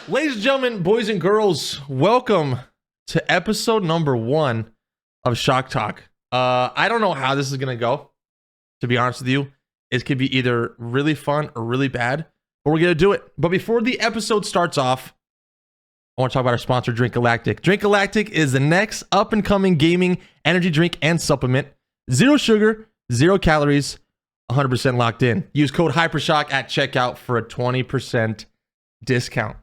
Ladies and gentlemen, boys and girls, welcome to episode number 1 of Shock Talk. I don't know how this is going to go, to be honest with you. It could be either really fun or really bad, but we're going to do it. But before the episode starts off, I want to talk about our sponsor, Drink Galactic. Drink Galactic is the next up-and-coming gaming energy drink and supplement. Zero sugar, 0 calories, 100% locked in. Use code HYPERSHOCK at checkout for a 20% discount.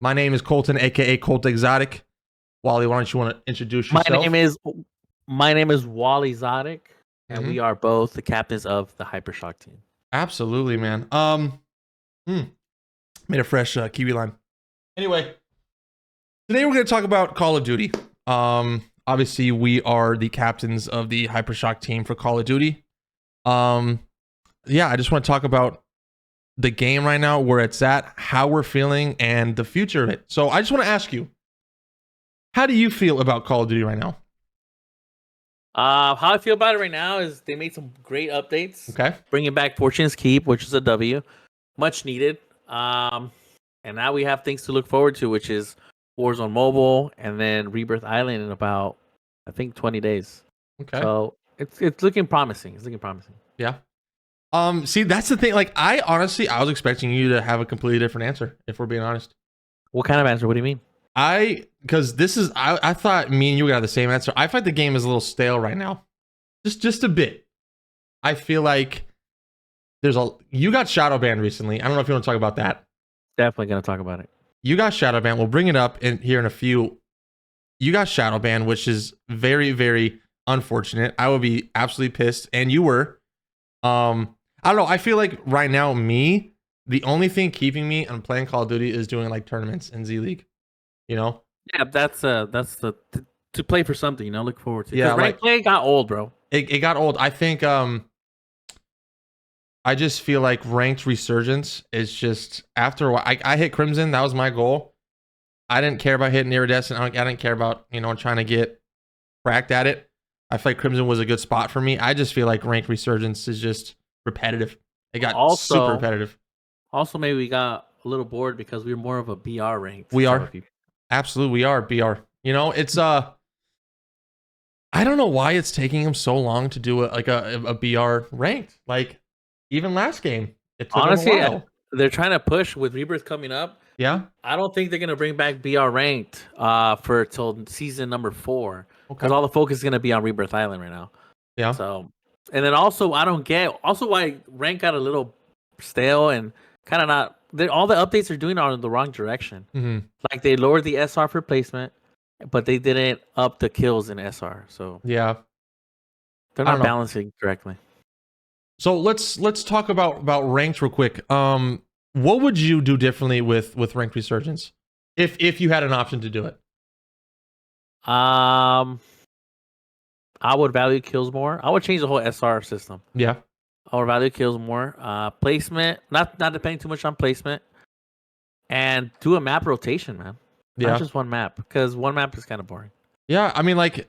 My name is Colton, aka Colt Exotic. Wally, why don't you want to introduce yourself? My name is Wally Exotic, and we are both the captains of the Hypershock team. Absolutely, man. Made a fresh kiwi lime. Anyway, today we're going to talk about Call of Duty. Obviously, we are the captains of the Hypershock team for Call of Duty. I just want to talk about the game right now, where it's at, how we're feeling, and the future of it. So I just want to ask you, how do you feel about Call of Duty right now? How I feel about it right now is they made some great updates. Okay. Bringing back Fortune's Keep, which is a W. Much needed. And now we have things to look forward to, which is Warzone Mobile and then Rebirth Island in about, I think, 20 days. Okay. So it's looking promising. It's looking promising. Yeah. See, that's the thing. Like, I was expecting you to have a completely different answer, if we're being honest. What kind of answer? What do you mean? Because I thought me and you would have the same answer. I find the game is a little stale right now. Just a bit. I feel like you got shadow banned recently. I don't know if you want to talk about that. Definitely going to talk about it. You got shadow banned. We'll bring it up here in a few. You got shadow banned, which is very, very unfortunate. I would be absolutely pissed. And you were. I don't know. I feel like right now, the only thing keeping me on playing Call of Duty is doing like tournaments in Z League. You know? Yeah, that's to play for something. Look forward to. Yeah, rank play got old, bro. It got old. I think. I just feel like ranked resurgence is just after a while. I hit Crimson. That was my goal. I didn't care about hitting Iridescent. I didn't care about trying to get cracked at it. I feel like Crimson was a good spot for me. I just feel like ranked resurgence is just repetitive. It got super repetitive. Also, maybe we got a little bored because we're more of a BR ranked. We are. Absolutely, we are BR. It's I don't know why it's taking him so long to do a BR ranked. Like, even last game, it took honestly, him a while. They're trying to push with Rebirth coming up. Yeah. I don't think they're gonna bring back BR ranked for till season number 4. Because all the focus is gonna be on Rebirth Island right now. Yeah. So, and then also I don't get why rank got a little stale and kind of not. All the updates are doing are in the wrong direction. Mm-hmm. Like, they lowered the SR for placement, but they didn't up the kills in SR. So yeah, they're not balancing correctly. So let's talk about ranked real quick. What would you do differently with ranked resurgence if you had an option to do it? I would value kills more. I would change the whole SR system. Yeah. I would value kills more. Placement, not depending too much on placement, and do a map rotation, man. Yeah. Not just one map, because one map is kind of boring. Yeah, I mean, like,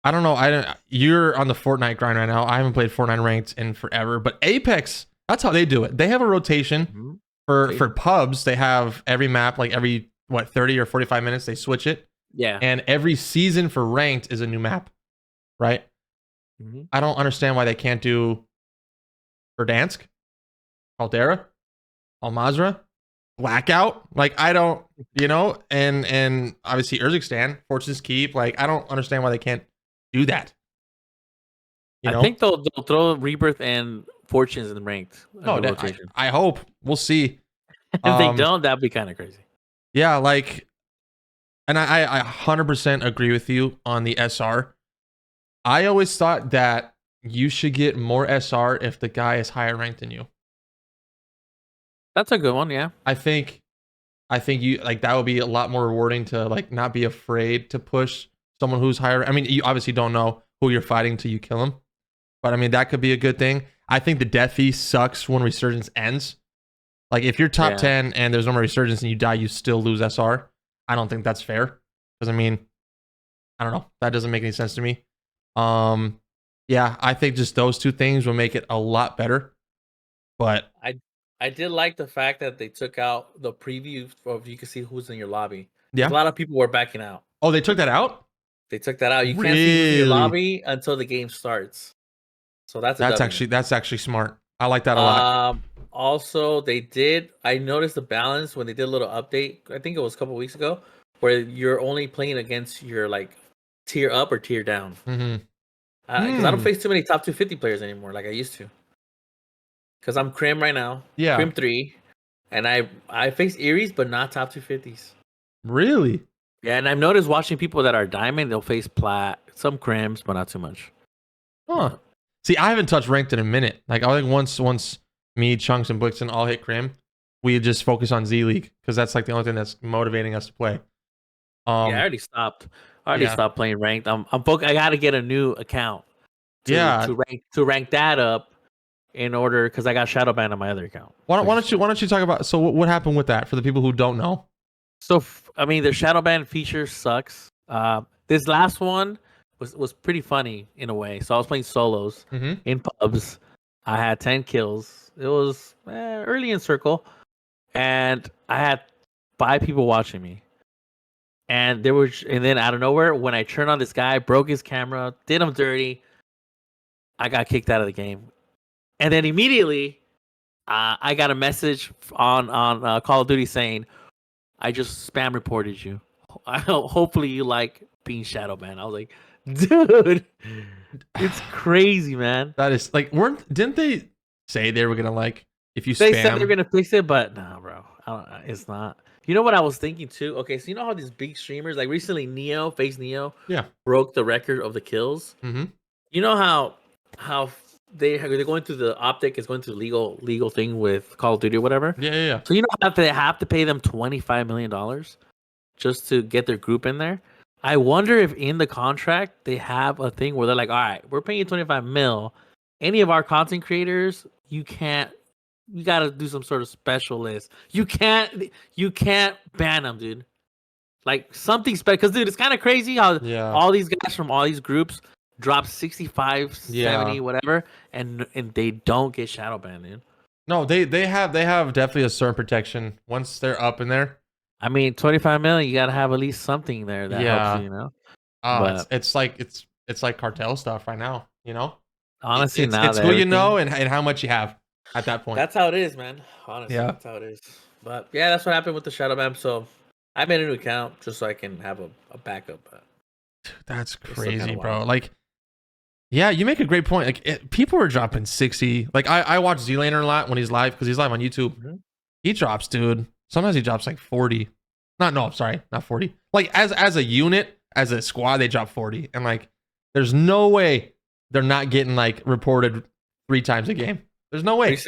I don't know. You're on the Fortnite grind right now. I haven't played Fortnite ranked in forever, but Apex, that's how they do it. They have a rotation for pubs. They have every map, like every 30 or 45 minutes, they switch it. Yeah. And every season for ranked is a new map, right? Mm-hmm. I don't understand why they can't do Verdansk, Caldera, Almazra, Blackout. Like, I don't, and obviously Urzikstan, Fortune's Keep. Like, I don't understand why they can't do that. I think they'll throw Rebirth and Fortunes in ranked. No, I hope. We'll see. If they don't, that'd be kind of crazy. Yeah, like, and I 100% agree with you on the SR. I always thought that you should get more SR if the guy is higher ranked than you. That's a good one, yeah. I think you like that would be a lot more rewarding to like not be afraid to push someone who's higher. I mean, you obviously don't know who you're fighting till you kill him, but I mean that could be a good thing. I think the death fee sucks when resurgence ends. Like, if you're top 10 and there's no more resurgence and you die, you still lose SR. I don't think that's fair. Because, I mean, I don't know. That doesn't make any sense to me. Yeah, I think just those two things will make it a lot better. But I I did like the fact that they took out the preview of you can see who's in your lobby. Yeah. A lot of people were backing out. Oh, they took that out? They took that out. You can't see who's in your Really? lobby until the game starts. So that's a W. That's actually smart. I like that a lot. Also, they did. I noticed the balance when they did a little update. I think it was a couple weeks ago, where you're only playing against your like tier up or tier down. Mm-hmm. Because I don't face too many top 250 players anymore like I used to. Because I'm Crim right now. Yeah. Crim 3. And I face Eries, but not top 250s. Really? Yeah, and I've noticed watching people that are diamond, they'll face plat, some crims, but not too much. Huh. See, I haven't touched ranked in a minute. Like I think once me, Chunks, and Blixen all hit Crim, we just focus on Z League because that's like the only thing that's motivating us to play. Yeah, I already stopped. Stopped playing ranked. I gotta get a new account. To rank that up in order because I got shadow banned on my other account. Why don't you talk about what happened with that for the people who don't know? So I mean, the shadow ban feature sucks. This last one was pretty funny in a way. So I was playing solos in pubs. I had 10 kills. It was early in circle, and I had 5 people watching me. And then out of nowhere, when I turned on this guy, broke his camera, did him dirty, I got kicked out of the game. And then immediately, I got a message on Call of Duty saying, "I just spam reported you. Hopefully you like being shadow banned." I was like, "Dude, it's crazy, man." That is like, didn't they say they were gonna like if you They spam? said they're gonna fix it, but nah, bro, it's not. You know what I was thinking too? Okay, so you know how these big streamers, like recently Face Neo, broke the record of the kills. Mm-hmm. You know how they're going through the Optic is going through the legal thing with Call of Duty or whatever. Yeah. So you know how they have to pay them $25 million just to get their group in there. I wonder if in the contract they have a thing where they're like, all right, we're paying you 25 mil. Any of our content creators, you got to do some sort of special list. You can't ban them, dude. Like something special. Because, dude, it's kind of crazy how all these guys from all these groups drop 65, 70, whatever, and they don't get shadow banned, dude. No, they have definitely a certain protection once they're up in there. I mean, 25 million, you got to have at least something there that helps you, you know? But it's like cartel stuff right now, you know? Honestly, it's who you know and how much you have at that point. That's how it is, man. Honestly, that's how it is. But yeah, that's what happened with the shadow ban. So I made a new account just so I can have a backup. That's crazy, bro. Like, yeah, you make a great point. Like, people are dropping 60. Like, I watch Z-Laner a lot when he's live because he's live on YouTube. Mm-hmm. He drops, dude. Sometimes he drops like 40. Not 40. Like, as a unit, as a squad, they drop 40. And like, there's no way they're not getting like reported 3 times a game. There's no way.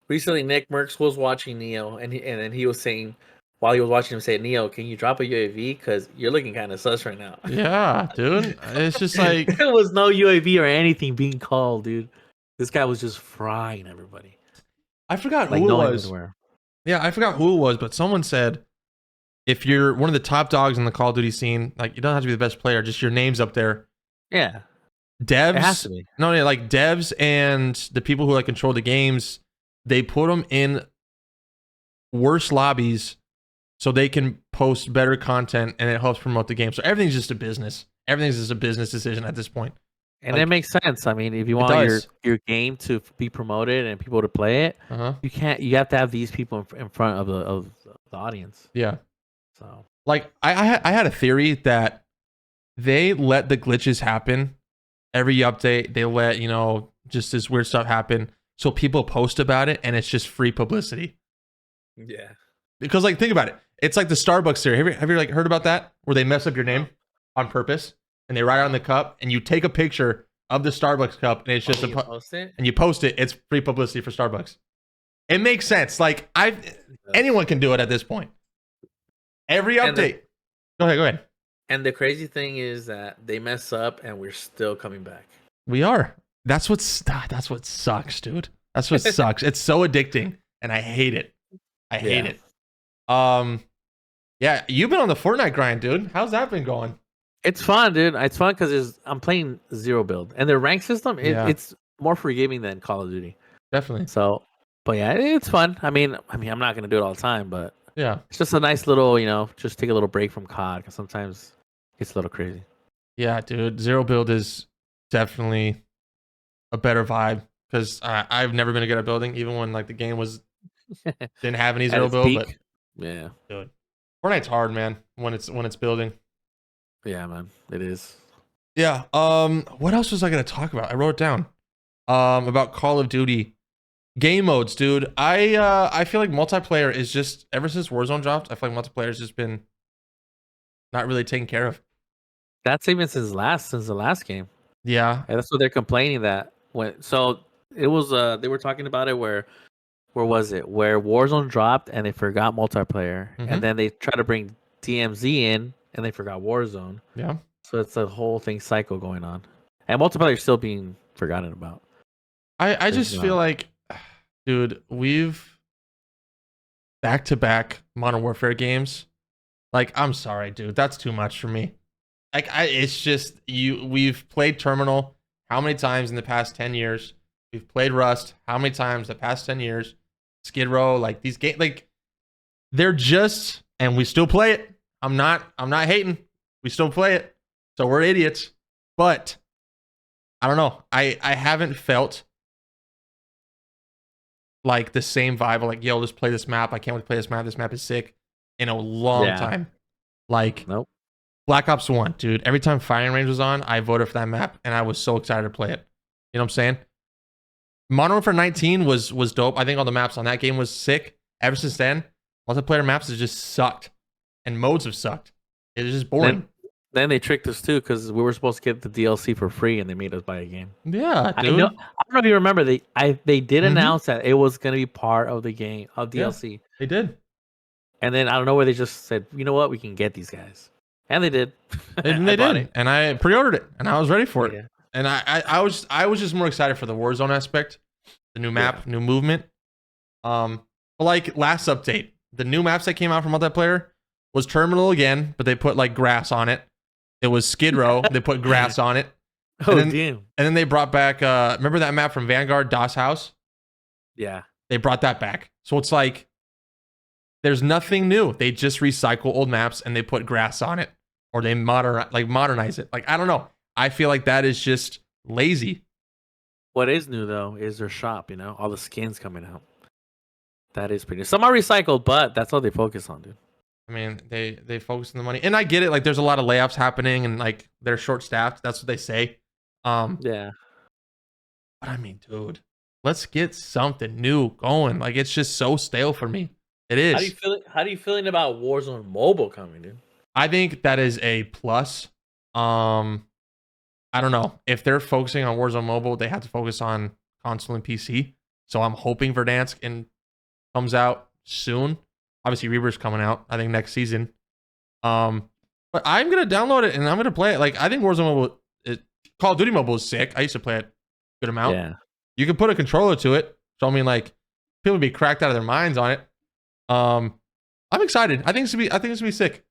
Recently, Nick Merckx was watching Neo, and then he was saying, while he was watching him say, "Neo, can you drop a UAV? Because you're looking kind of sus right now." Yeah, dude. It's just like there was no UAV or anything being called, dude. This guy was just frying everybody. I forgot who it was. Yeah, I forgot who it was, but someone said if you're one of the top dogs in the Call of Duty scene, like you don't have to be the best player, just your name's up there. Yeah. Devs, it has to be. No, like devs and the people who like control the games, they put them in worse lobbies so they can post better content and it helps promote the game. So everything's just a business. Everything's just a business decision at this point. And it makes sense. I mean, if you want your game to be promoted and people to play it, you have to have these people in front of the audience. Yeah. So like I had a theory that they let the glitches happen. Every update, they let, just this weird stuff happen. So people post about it and it's just free publicity. Yeah. Because like, think about it. It's like the Starbucks theory. Have you like heard about that? Where they mess up your name on purpose and they write on the cup and you take a picture of the Starbucks cup and it's just and you post it. It's free publicity for Starbucks. It makes sense. Like anyone can do it at this point. Every update. Go ahead. And the crazy thing is that they mess up and we're still coming back. We are. That's what sucks, dude. That's what sucks. It's so addicting and I hate it. I hate it. Yeah, you've been on the Fortnite grind, dude. How's that been going? It's fun, dude. It's fun because I'm playing zero build and their rank system it's more forgiving than Call of Duty. Definitely. So But yeah, it's fun. I mean, I'm not gonna do it all the time, but Yeah. it's just a nice little, just take a little break from COD because sometimes it's a little crazy. Yeah, dude. Zero build is definitely a better vibe because I've never been good at building, even when like the game didn't have any At zero its build. But peak. Yeah. dude, Fortnite's hard, man. When it's building. Yeah, man. It is. Yeah. What else was I gonna talk about? I wrote it down. About Call of Duty game modes, dude. I feel like multiplayer is just ever since Warzone dropped. I feel like multiplayer has just been not really taken care of. That's even since the last game. Yeah. And that's what they're complaining that when it was they were talking about it where was it? Where Warzone dropped and they forgot multiplayer. And then they try to bring DMZ in and they forgot Warzone. Yeah. So it's a whole thing cycle going on. And multiplayer is still being forgotten about. I just feel like, dude, we've back to back Modern Warfare games. Like, I'm sorry, dude. That's too much for me. Like, it's just we've played Terminal how many times in the past 10 years? We've played Rust how many times the past 10 years? Skid Row, like these games, like they're just, and we still play it. I'm not hating. We still play it. So we're idiots. But I don't know. I haven't felt like the same vibe of like, yo, let's play this map. I can't wait to play this map. This map is sick in a long time. Like, nope. Black Ops 1, dude. Every time Firing Range was on, I voted for that map, and I was so excited to play it. You know what I'm saying? Modern Warfare 19 was dope. I think all the maps on that game was sick. Ever since then, multiplayer maps have just sucked, and modes have sucked. It is just boring. Then they tricked us too because we were supposed to get the DLC for free, and they made us buy a game. Yeah, dude. I don't know if you remember. They did announce that it was going to be part of the game of DLC. Yeah, they did. And then I don't know where they just said, you know what, we can get these guys. And they did. And they did. And I pre-ordered it, and I was ready for it. Yeah. And I was just more excited for the Warzone aspect, the new map, new movement. But like last update, the new maps that came out for multiplayer was Terminal again, but they put like grass on it. It was Skid Row. They put grass on it. Oh, damn. And then they brought back, remember that map from Vanguard, Das House? Yeah. They brought that back. So it's like, there's nothing new. They just recycle old maps and they put grass on it. Or they modernize it. Like, I don't know. I feel like that is just lazy. What is new, though, is their shop, all the skins coming out. That is pretty. Some are recycled, but that's all they focus on, dude. I mean, they focus on the money. And I get it. Like, there's a lot of layoffs happening and, like, they're short-staffed. That's what they say. Yeah. But, I mean, dude, let's get something new going. Like, it's just so stale for me. It is. How do you feeling about Warzone Mobile coming, dude? I think that is a plus. I don't know. If they're focusing on Warzone Mobile, they have to focus on console and PC. So I'm hoping Verdansk comes out soon. Obviously, Reaper's coming out, I think, next season. But I'm going to download it and I'm going to play it. Like, I think Warzone Mobile, Call of Duty Mobile is sick. I used to play it a good amount. Yeah. You can put a controller to it. So, I mean, like, people would be cracked out of their minds on it. I'm excited. I think it's going to be sick.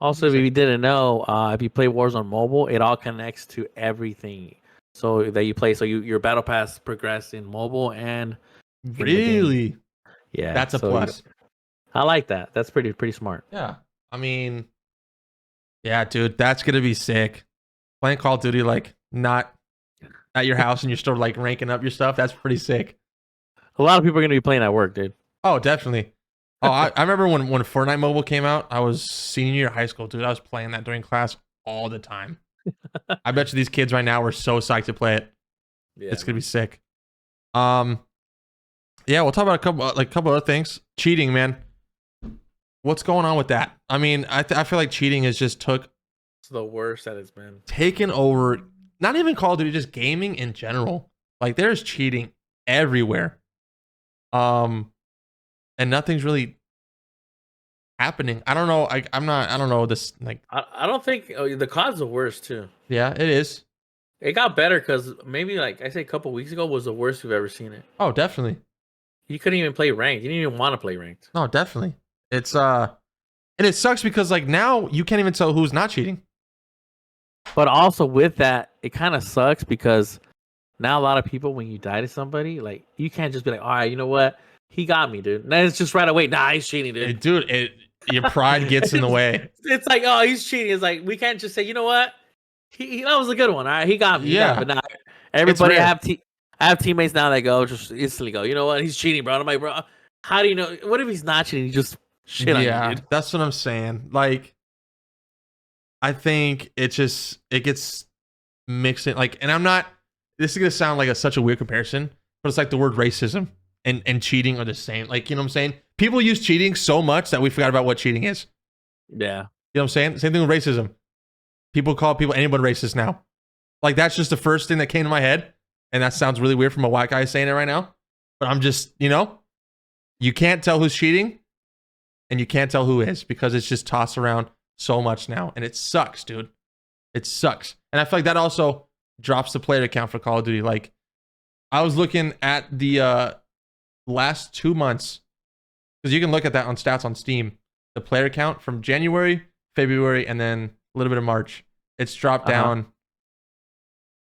Also, if you didn't know, if you play Warzone Mobile, it all connects to everything. So that you play, so your battle pass progress in mobile and really, yeah, that's a plus. I like that. That's pretty smart. Yeah, I mean, yeah, dude, that's gonna be sick. Playing Call of Duty like not at your house and you're still like ranking up your stuff. That's pretty sick. A lot of people are gonna be playing at work, dude. Oh, definitely. Oh, I remember when Fortnite Mobile came out. I was senior year of high school, dude. I was playing that during class all the time. I bet you these kids right now are so psyched to play it. Yeah, it's gonna be sick. Yeah, we'll talk about a couple other things. Cheating, man. What's going on with that? I mean, I feel like cheating is just it's the worst that it's been taken over. Not even Call of Duty, just gaming in general. Like there's cheating everywhere. And nothing's really happening. I don't know. I don't know this. Like, I don't think the COD's the worst too. Yeah, it is. It got better because maybe like I say a couple weeks ago was the worst we've ever seen it. Oh, definitely. You couldn't even play ranked. You didn't even want to play ranked. No, definitely. It's and it sucks because like now you can't even tell who's not cheating. But also with that, it kind of sucks because now a lot of people, when you die to somebody, like you can't just be like, all right, you know what? he got me, dude. And then it's just right away. Nah, he's cheating, dude. Dude, your pride gets in the way. It's like, oh, he's cheating. It's like we can't just say, you know what? That was a good one. All right, he got me. Yeah. But now everybody I have teammates now that go just instantly go. You know what? He's cheating, bro. I'm like, bro, how do you know? What if he's not cheating? He just shit on you, dude. That's what I'm saying. Like, I think it gets mixed in. Like, and I'm not. This is gonna sound like such a weird comparison, but it's like the word racism and cheating are the same. Like, you know what I'm saying? People use cheating so much that we forgot about what cheating is. Yeah. You know what I'm saying? Same thing with racism. People call anyone racist now. Like, that's just the first thing that came to my head. And that sounds really weird from a white guy saying it right now. But I'm just, you can't tell who's cheating and you can't tell who is because it's just tossed around so much now. And it sucks, dude. It sucks. And I feel like that also drops the player count for Call of Duty. Like, I was looking at the last 2 months, because you can look at that on stats on Steam, the player count from January, February, and then a little bit of March. It's dropped down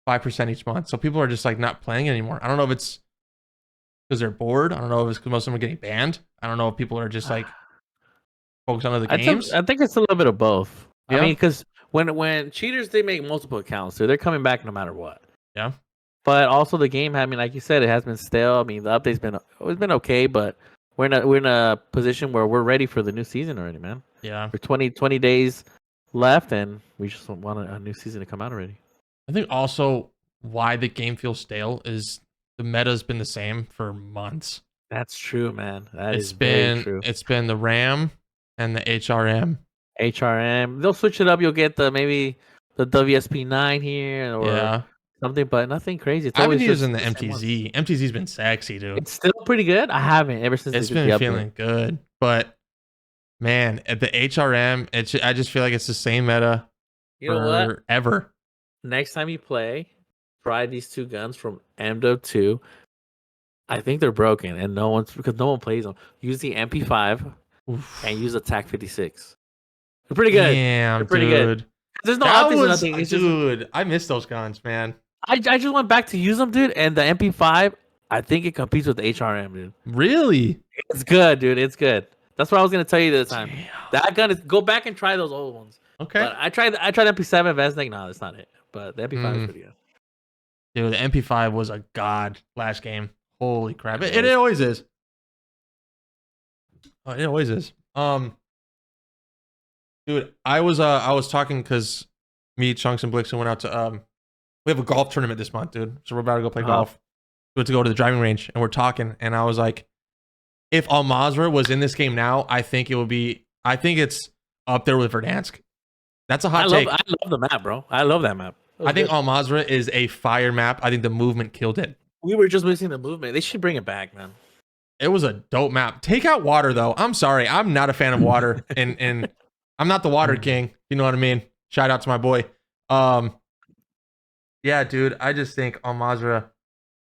5% each month. So people are just like not playing anymore. I don't know if it's because they're bored. I don't know if it's because most of them are getting banned. I don't know if people are just like focused on other games. I think it's a little bit of both. Yeah. I mean, because when cheaters, they make multiple accounts, so they're coming back no matter what. Yeah. But also the game, I mean, like you said, it has been stale. I mean, the update's been okay, but we're in a position where we're ready for the new season already, man. Yeah. We're 20 days left, and we just want a new season to come out already. I think also why the game feels stale is the meta's been the same for months. That's true, man. It's been very true. It's been the RAM and the HRM. They'll switch it up. You'll get maybe the WSP9 here or something, but nothing crazy. I haven't used the MTZ. MTZ's been sexy, dude. It's still pretty good. I haven't ever since it's been feeling good, but man, at the HRM, I just feel like it's the same meta. You know what? Forever. Next time you play, try these two guns from MW2. I think they're broken, and no one plays them. Use the MP5 and use the TAC 56. They're pretty good. Damn, they're pretty good. There's no optics or nothing. It's dude, I miss those guns, man. I just went back to use them, dude, and the MP5, I think it competes with the HRM, dude. Really? It's good, dude. It's good. That's what I was gonna tell you this time. Damn. That gun is. Go back and try those old ones. Okay. But I tried MP7, but like, no, that's not it. But the MP5 is pretty good. Dude, the MP5 was a god last game. Holy crap! It always is. Oh, it always is. Dude, I was talking because me, Chunks, and Blixen went out to we have a golf tournament this month, dude. So we're about to go play golf. We went to go to the driving range, and we're talking, and I was like, if Al Mazrah was in this game now, I think it's up there with Verdansk. That's a hot take. I love the map, bro. I love that map. I think Al Mazrah is a fire map. I think the movement killed it. We were just missing the movement. They should bring it back, man. It was a dope map. Take out water, though. I'm sorry. I'm not a fan of water. and I'm not the water king. You know what I mean? Shout out to my boy. Yeah, dude. I just think Al Mazrah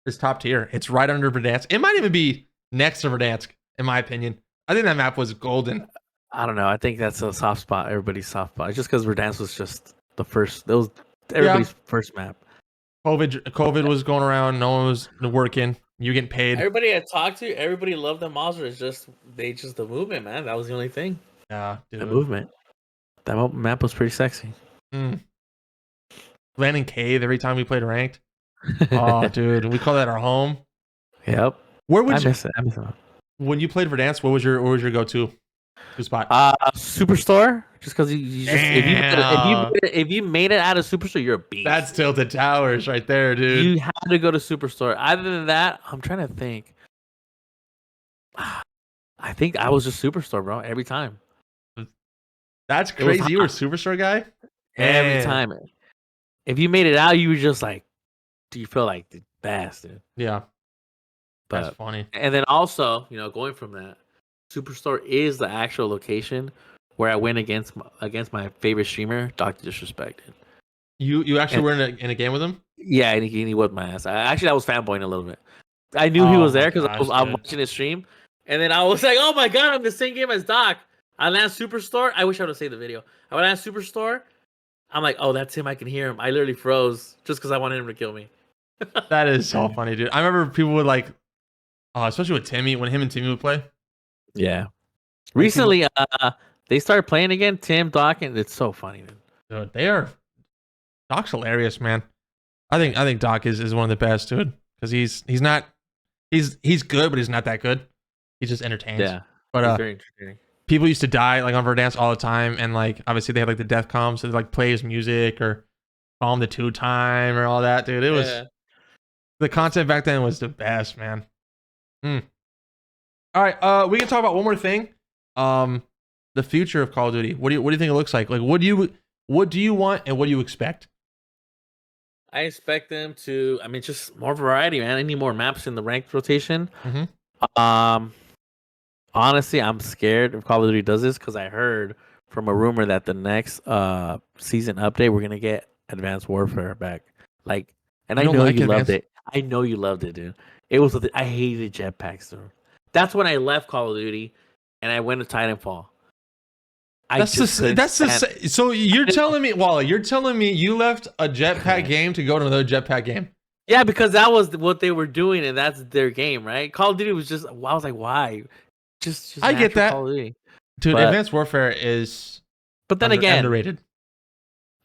is top tier. It's right under Verdansk. It might even be next to Verdansk, in my opinion. I think that map was golden. I don't know. I think that's a soft spot. Everybody's soft spot. It's just because Verdansk was just the first. That was everybody's first map. COVID was going around. No one was working. You getting paid. Everybody I talked to, everybody loved the Mazrah. It's just the movement, man. That was the only thing. Yeah, dude. The movement. That map was pretty sexy. Landing cave every time we played ranked. Oh, dude, we call that our home. Yep. Where would you? I miss it. When you played Verdansk, what was your go-to spot? Superstore. Just because if you made it out of Superstore, you're a beast. That's Tilted Towers right there, dude. You had to go to Superstore. Other than that, I'm trying to think. I think I was just Superstore, bro. Every time. That's crazy. You were a Superstore guy? Every time. If you made it out, you were just like, do you feel like the best, dude? Yeah. But, that's funny. And then also, going from that, Superstore is the actual location where I went against my favorite streamer, Dr. Disrespected. You actually were in a game with him? Yeah, and he whipped my ass. I was fanboying a little bit. I knew he was there because I was watching his stream. And then I was like, oh my god, I'm the same game as Doc. I land Superstore. I wish I would have saved the video. I would land Superstore. I'm like, oh, that's him. I can hear him. I literally froze just because I wanted him to kill me. That is so funny, dude. I remember people would like, Especially with Timmy when him and Timmy would play. Yeah. Like, people- Recently, they started playing again. Tim, Doc, and it's so funny, man. dude, they are. Doc's hilarious, man. I think Doc is one of the best, dude, because he's not he's good, but he's not that good. He just entertains. Yeah. But It's very entertaining. people used to die like on Verdance all the time, and like obviously they had like the death comms, so they like play his music or call him the 2 time or all that, dude. It was the content back then was the best, man. All right, we can talk about one more thing. The future of Call of Duty. What do you think it looks like? Like, what do you want and what do you expect? I expect them to. I mean, just more variety, man. I need more maps in the ranked rotation. Honestly, I'm scared if Call of Duty does this because I heard from a rumor that the next season update we're gonna get Advanced Warfare back. Like, and I don't know like you loved Advanced- it. I know you loved it, dude. It was. I hated jetpacks, dude. That's when I left Call of Duty and I went to Titanfall. So you're telling me, Wally, you're telling me you left a jetpack game to go to another jetpack game? Yeah, because that was what they were doing, and that's their game, right? Call of Duty was just. I was like, why? Just I get that, Call of Duty. dude. But- Advanced Warfare is, But then again, underrated.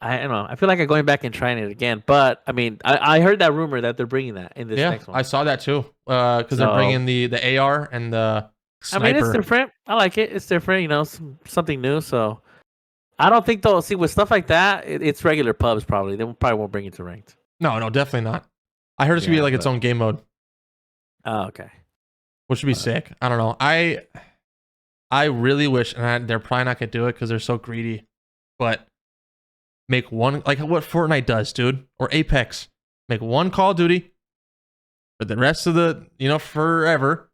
I don't know. I feel like I'm going back and trying it again. But I mean, I heard that rumor that they're bringing that in this next one. I saw that too. Because they're bringing the AR and the sniper. I mean, it's different. I like it. It's different. You know, something new. So I don't think they'll see with stuff like that. It's regular pubs probably. They probably won't bring it to ranked. No, definitely not. I heard it's gonna be like its own game mode, Oh, okay. which would be sick. I don't know. I really wish, and they're probably not gonna do it because they're so greedy. But make one like what Fortnite does, dude, or Apex. Make one Call of Duty for the rest of the, forever.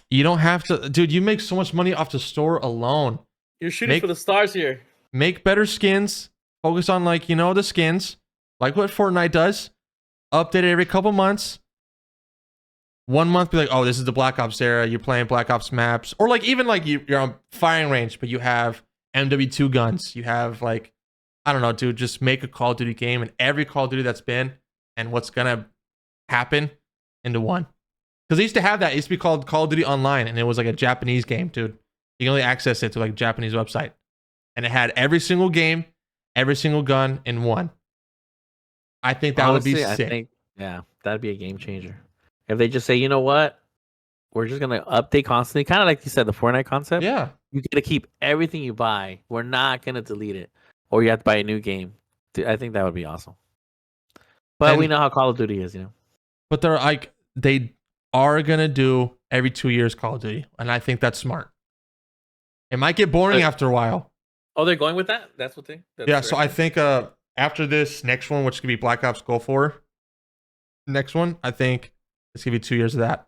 You don't have to, dude. You make so much money off the store alone. You're shooting for the stars here. Make better skins. Focus on the skins, like what Fortnite does. Update it every couple months. 1 month, be like, oh, this is the Black Ops era. You're playing Black Ops maps, or like even like you're on firing range, but you have MW2 guns. You have like, I don't know, dude. Just make a Call of Duty game, and every Call of Duty that's been and what's gonna happen into one. Because they used to have that. It used to be called Call of Duty Online, and it was like a Japanese game, dude. You can only access it to like a Japanese website, and it had every single game, every single gun in one. I think that would be sick. That'd be a game changer. If they just say, you know what, we're just gonna update constantly, kind of like you said, the Fortnite concept. Yeah, you gotta keep everything you buy. We're not gonna delete it, or you have to buy a new game. I think that would be awesome. But we know how Call of Duty is, But they are gonna do every 2 years Call of Duty, and I think that's smart. It might get boring after a while. Oh, they're going with that? That's what they. Yeah, so I think after this next one, which could be Black Ops Gulf War, next one, I think it's gonna be 2 years of that.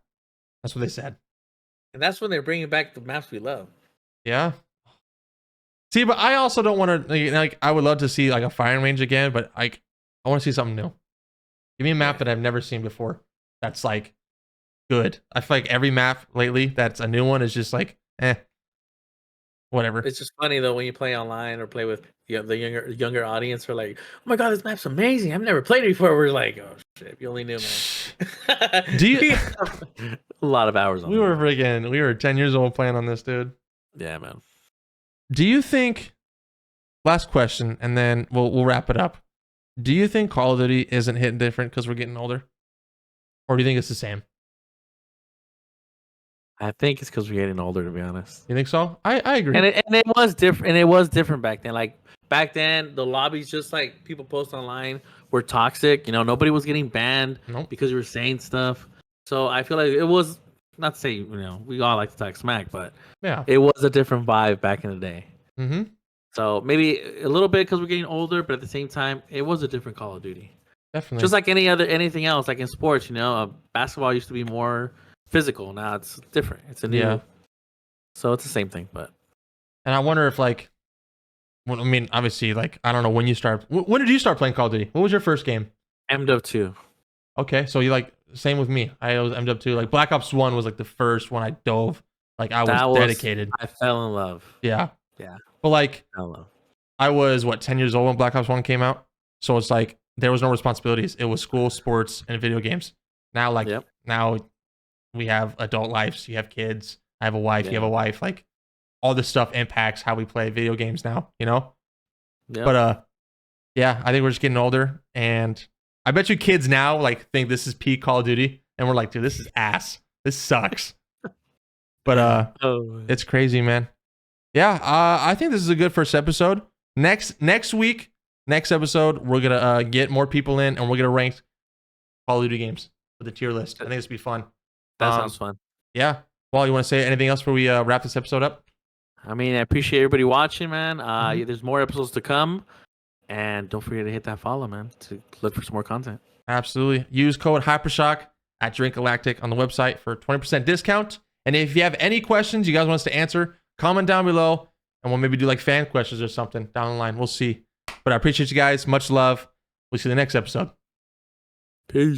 That's what they said. And that's when they're bringing back the maps we love. Yeah. See, but I also don't want to like. I would love to see like a firing range again, but I want to see something new. Give me a map that I've never seen before. That's like good. I feel like every map lately that's a new one is just like whatever. It's just funny though when you play online or play with the younger audience are like, oh my god, this map's amazing. I've never played it before. We're like, oh shit, if you only knew, man. Do you? A lot of hours on We were 10 years old playing on this, dude. Yeah, man. Do you think, last question, and then we'll wrap it up. Do you think Call of Duty isn't hitting different because we're getting older? Or do you think it's the same? I think it's because we're getting older, to be honest. You think so? I agree. And it was different. And it was different back then. Like back then, the lobbies, just like people post online, were toxic. Nobody was getting banned because you were saying stuff. So I feel like it was, not to say we all like to talk smack, but yeah, it was a different vibe back in the day. Mm-hmm. So maybe a little bit because we're getting older, but at the same time, it was a different Call of Duty. Definitely. Just like anything else, like in sports, basketball used to be more physical. Now it's different. It's a new. Yeah. So it's the same thing, but. And I wonder if obviously, I don't know when you start. When did you start playing Call of Duty? What was your first game? MW2. Okay, so you same with me. I was MW2. Like Black Ops 1 was the first one I dove. I was dedicated. I fell in love. Yeah. Yeah. But hello. I was 10 years old when Black Ops 1 came out. So it's there was no responsibilities. It was school, sports, and video games. Now now we have adult lives. You have kids. I have a wife. You have a wife. Like all this stuff impacts how we play video games now, you know? Yeah. But yeah, I think we're just getting older, and I bet you kids now like think this is peak Call of Duty, and we're like, dude, this is ass. This sucks. But it's crazy, man. Yeah, I think this is a good first episode. Next episode, we're gonna get more people in, and we're gonna rank Call of Duty games for the tier list. I think this will be fun. That sounds fun. Yeah. Well, you want to say anything else before we wrap this episode up? I mean, I appreciate everybody watching, man. There's more episodes to come. And don't forget to hit that follow, man, to look for some more content. Absolutely. Use code HYPERSHOCK at Drink Galactic on the website for 20% discount. And if you have any questions you guys want us to answer, comment down below, and we'll maybe do like fan questions or something down the line. We'll see. But I appreciate you guys. Much love. We'll see you in the next episode. Peace.